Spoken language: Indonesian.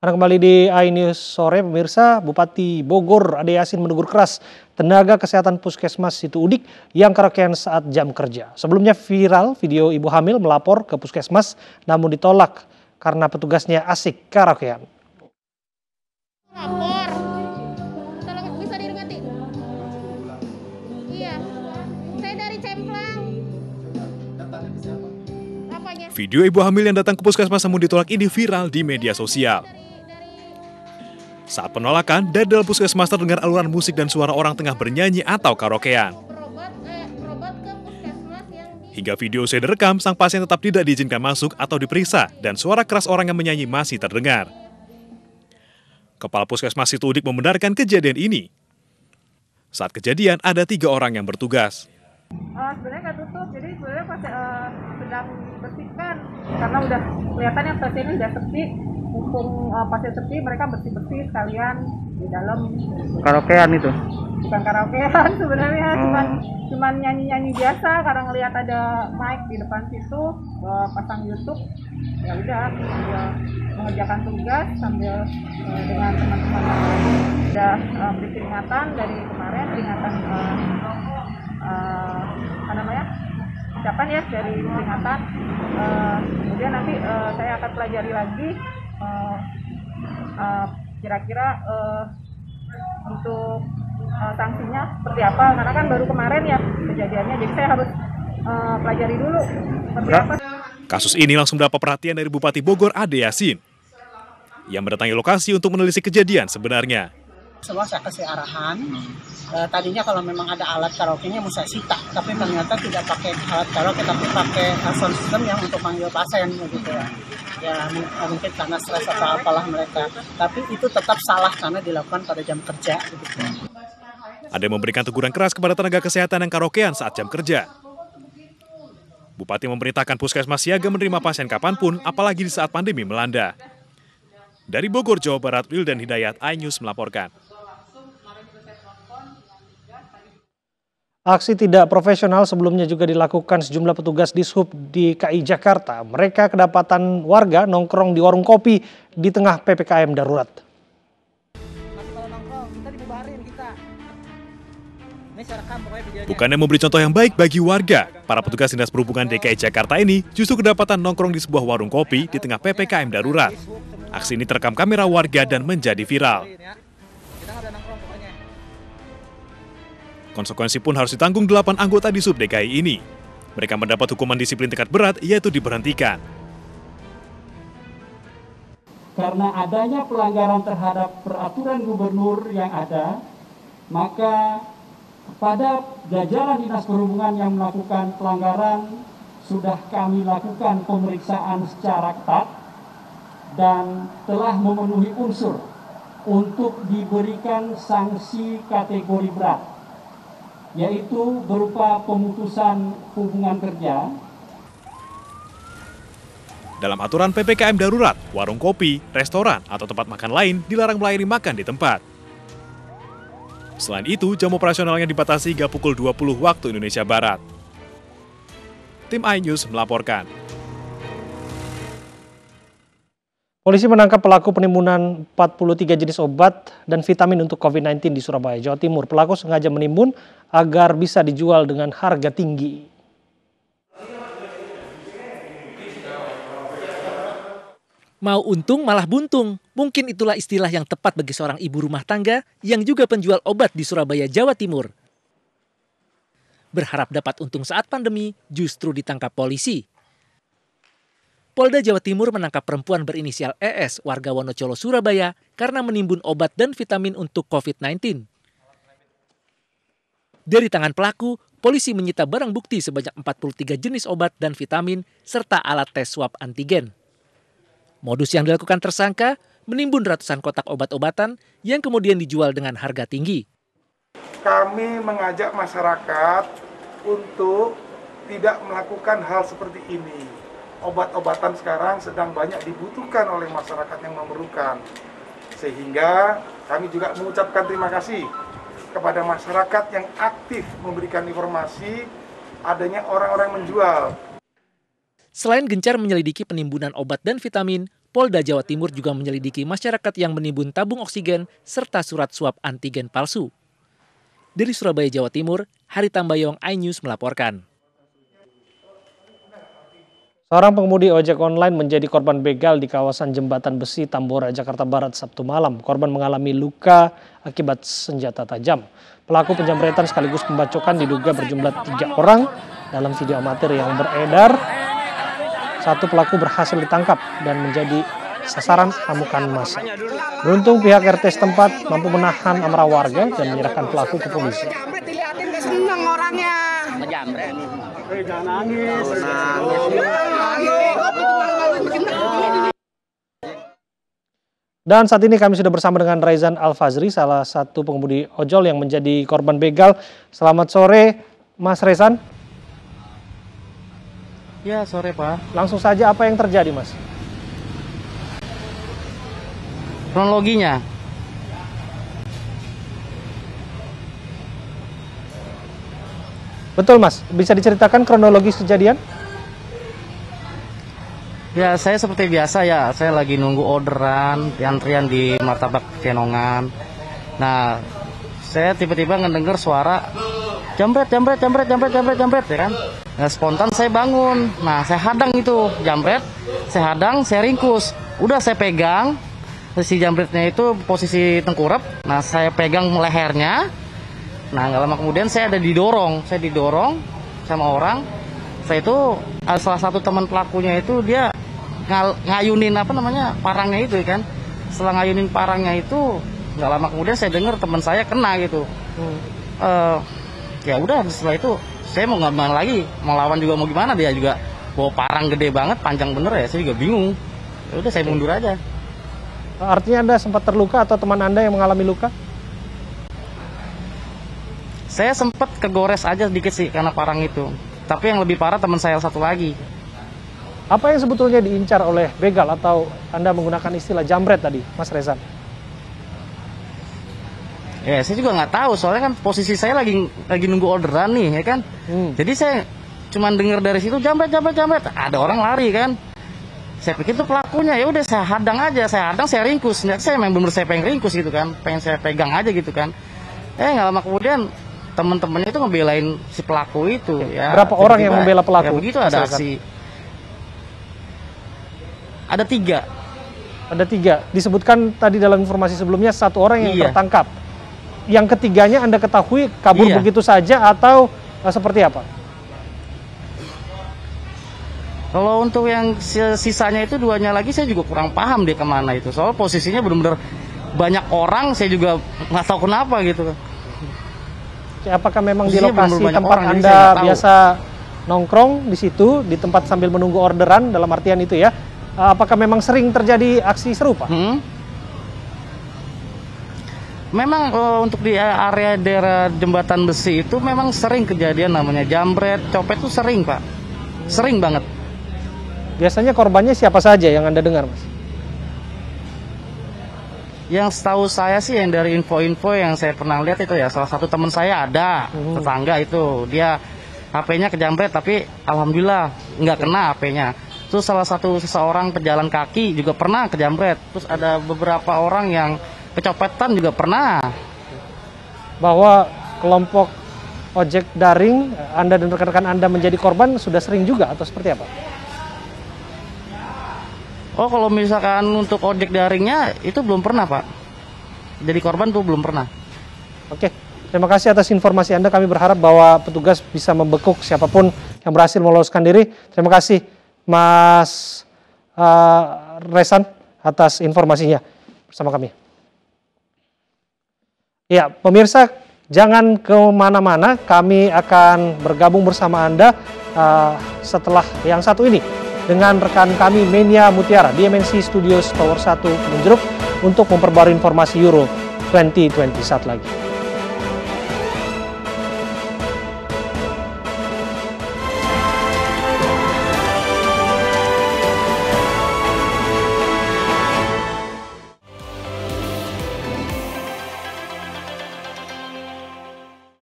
Anda kembali di iNews Sore, pemirsa. Bupati Bogor Ade Yasin menegur keras tenaga kesehatan Puskesmas Situ Udik yang karaokean saat jam kerja. Sebelumnya viral video ibu hamil melapor ke Puskesmas namun ditolak karena petugasnya asik karaokean. Lapor, tolong bisa diringati. Iya, saya dari Cemplang. Apanya? Video ibu hamil yang datang ke Puskesmas namun ditolak ini viral di media sosial. Saat penolakan, dari dalam Puskesmas terdengar alunan musik dan suara orang tengah bernyanyi atau karaokean. Berobat ke Puskesmas yang di... Hingga video usai direkam, sang pasien tetap tidak diizinkan masuk atau diperiksa dan suara keras orang yang menyanyi masih terdengar. Kepala Puskesmas Situ Udik membenarkan kejadian ini. Saat kejadian, ada 3 orang yang bertugas. Sebenarnya nggak tutup, jadi sebenarnya pas sedang bersihkan karena udah kelihatannya pasiennya udah sepi. Mumpung pasien sepi, mereka bersih-bersih sekalian di dalam. Karaokean itu? Bukan karaokean sebenarnya, cuman nyanyi-nyanyi biasa karena ngelihat ada mic di depan situ, pasang YouTube. Ya udah, sambil mengerjakan tugas sambil dengan teman-teman yang lain udah beri peringatan dari kemarin, peringatan ucapan ya dari peringatan. Kemudian nanti saya akan pelajari lagi kira-kira untuk sanksinya seperti apa, karena kan baru kemarin ya kejadiannya, jadi saya harus pelajari dulu seperti apa. Kasus ini langsung mendapat perhatian dari Bupati Bogor Ade Yasin yang mendatangi lokasi untuk menelisik kejadian sebenarnya. Semua saya kasih arahan. Tadinya kalau memang ada alat karaoke-nya mau saya sita, tapi ternyata tidak pakai alat karaoke, tapi pakai sound system yang untuk panggil pasien begitu ya. Ya mungkin karena stres atau apalah mereka. Tapi itu tetap salah karena dilakukan pada jam kerja begitu. Ada yang memberikan teguran keras kepada tenaga kesehatan yang karaokean saat jam kerja. Bupati memerintahkan Puskesmas siaga menerima pasien kapanpun, apalagi di saat pandemi melanda. Dari Bogor, Jawa Barat, Wildan Hidayat, iNews melaporkan. Aksi tidak profesional sebelumnya juga dilakukan sejumlah petugas Dishub di KI Jakarta. Mereka kedapatan warga nongkrong di warung kopi di tengah PPKM darurat. Bukannya memberi contoh yang baik bagi warga, para petugas Dinas Perhubungan DKI Jakarta ini justru kedapatan nongkrong di sebuah warung kopi di tengah PPKM darurat. Aksi ini terekam kamera warga dan menjadi viral. Konsekuensi pun harus ditanggung 8 anggota Dishub DKI ini. Mereka mendapat hukuman disiplin tingkat berat, yaitu diberhentikan. Karena adanya pelanggaran terhadap peraturan gubernur yang ada, maka kepada jajaran Dinas Perhubungan yang melakukan pelanggaran sudah kami lakukan pemeriksaan secara ketat dan telah memenuhi unsur untuk diberikan sanksi kategori berat, yaitu berupa pemutusan hubungan kerja. Dalam aturan PPKM darurat, warung kopi, restoran, atau tempat makan lain dilarang melayani makan di tempat. Selain itu, jam operasionalnya dibatasi hingga pukul 20 waktu Indonesia Barat. Tim iNews melaporkan. Polisi menangkap pelaku penimbunan 43 jenis obat dan vitamin untuk COVID-19 di Surabaya, Jawa Timur. Pelaku sengaja menimbun agar bisa dijual dengan harga tinggi. Mau untung malah buntung. Mungkin itulah istilah yang tepat bagi seorang ibu rumah tangga yang juga penjual obat di Surabaya, Jawa Timur. Berharap dapat untung saat pandemi, justru ditangkap polisi. Polda Jawa Timur menangkap perempuan berinisial ES warga Wonocolo, Surabaya karena menimbun obat dan vitamin untuk COVID-19. Dari tangan pelaku, polisi menyita barang bukti sebanyak 43 jenis obat dan vitamin serta alat tes swab antigen. Modus yang dilakukan tersangka menimbun ratusan kotak obat-obatan yang kemudian dijual dengan harga tinggi. Kami mengajak masyarakat untuk tidak melakukan hal seperti ini. Obat-obatan sekarang sedang banyak dibutuhkan oleh masyarakat yang memerlukan. Sehingga kami juga mengucapkan terima kasih kepada masyarakat yang aktif memberikan informasi adanya orang-orang menjual. Selain gencar menyelidiki penimbunan obat dan vitamin, Polda Jawa Timur juga menyelidiki masyarakat yang menimbun tabung oksigen serta surat swab antigen palsu. Dari Surabaya, Jawa Timur, Hari Tambayong, iNews melaporkan. Seorang pengemudi ojek online menjadi korban begal di kawasan Jembatan Besi, Tambora, Jakarta Barat, Sabtu malam. Korban mengalami luka akibat senjata tajam. Pelaku penjamretan sekaligus pembacokan diduga berjumlah 3 orang. Dalam video amatir yang beredar, satu pelaku berhasil ditangkap dan menjadi sasaran amukan massa. Beruntung pihak RT setempat mampu menahan amarah warga dan menyerahkan pelaku ke polisi. Dan saat ini kami sudah bersama dengan Raizan Al-Fazri, salah satu pengemudi ojol yang menjadi korban begal. Selamat sore, Mas Raizan. Ya, sore Pak. Langsung saja, apa yang terjadi, Mas? Kronologinya. Betul, Mas. Bisa diceritakan kronologis kejadian? Ya, saya seperti biasa ya. Saya lagi nunggu orderan, antrian di Martabak Kenongan. Nah, saya tiba-tiba ngedenger suara jambret ya kan. Nah, spontan saya bangun. Nah, saya hadang itu jambret. Saya hadang, saya ringkus. Udah saya pegang. Si jambretnya itu posisi tengkurap. Nah, saya pegang lehernya. Nah, nggak lama kemudian saya didorong sama orang. Saya itu salah satu teman pelakunya itu dia ngayunin parangnya itu kan. Setelah ngayunin parangnya itu, nggak lama kemudian saya dengar teman saya kena gitu. Ya udah, setelah itu saya mau ngomong lagi, mau lawan juga mau gimana, dia juga bawa parang gede banget, panjang bener ya, saya juga bingung. Ya udah, saya mundur aja. Artinya Anda sempat terluka atau teman Anda yang mengalami luka? Saya sempat kegores aja sedikit sih karena parang itu. Tapi yang lebih parah teman saya satu lagi. Apa yang sebetulnya diincar oleh begal atau Anda menggunakan istilah jambret tadi, Mas Raizan? Ya, saya juga nggak tahu, soalnya kan posisi saya lagi nunggu orderan nih, ya kan. Jadi saya cuma dengar dari situ jambret. Ada orang lari kan. Saya pikir itu pelakunya, ya udah saya hadang aja, saya ringkus. Saya memang benar saya pengen ringkus gitu kan, pengen saya pegang aja gitu kan. Nggak lama kemudian teman-temannya itu ngebelain si pelaku itu. Ya, berapa orang yang membela pelaku? Ya begitu, ada aksi. Ada 3. Ada 3. Disebutkan tadi dalam informasi sebelumnya 1 orang yang tertangkap. Yang ketiganya Anda ketahui kabur begitu saja atau seperti apa? Kalau untuk yang sisanya itu 2-nya lagi saya juga kurang paham dia kemana itu. Soal posisinya benar-benar banyak orang, saya juga nggak tahu kenapa gitu. Apakah memang di lokasi tempat Anda biasa nongkrong di situ, di tempat sambil menunggu orderan, dalam artian itu ya, apakah memang sering terjadi aksi serupa? Memang untuk di area daerah Jembatan Besi itu memang sering kejadian namanya jambret, copet itu sering Pak. Sering banget. Biasanya korbannya siapa saja yang Anda dengar, Mas? Yang setahu saya sih yang dari info-info yang saya pernah lihat itu ya, salah satu teman saya ada, tetangga itu, dia HP-nya kejambret tapi alhamdulillah nggak kena HP-nya. Terus salah satu seseorang pejalan kaki juga pernah kejambret. Terus ada beberapa orang yang kecopetan juga pernah. Bahwa kelompok ojek daring, Anda dan rekan-rekan Anda menjadi korban sudah sering juga atau seperti apa? Oh, kalau misalkan untuk ojek daringnya itu belum pernah Pak. Jadi korban tuh belum pernah. Oke, terima kasih atas informasi Anda. Kami berharap bahwa petugas bisa membekuk siapapun yang berhasil meloloskan diri. Terima kasih Mas Raizan atas informasinya bersama kami. Ya, pemirsa, jangan kemana-mana. Kami akan bergabung bersama Anda setelah yang satu ini dengan rekan kami Menia Mutiara di MNC Studios Tower 1 Menjeruk untuk memperbarui informasi Euro 2020 saat lagi.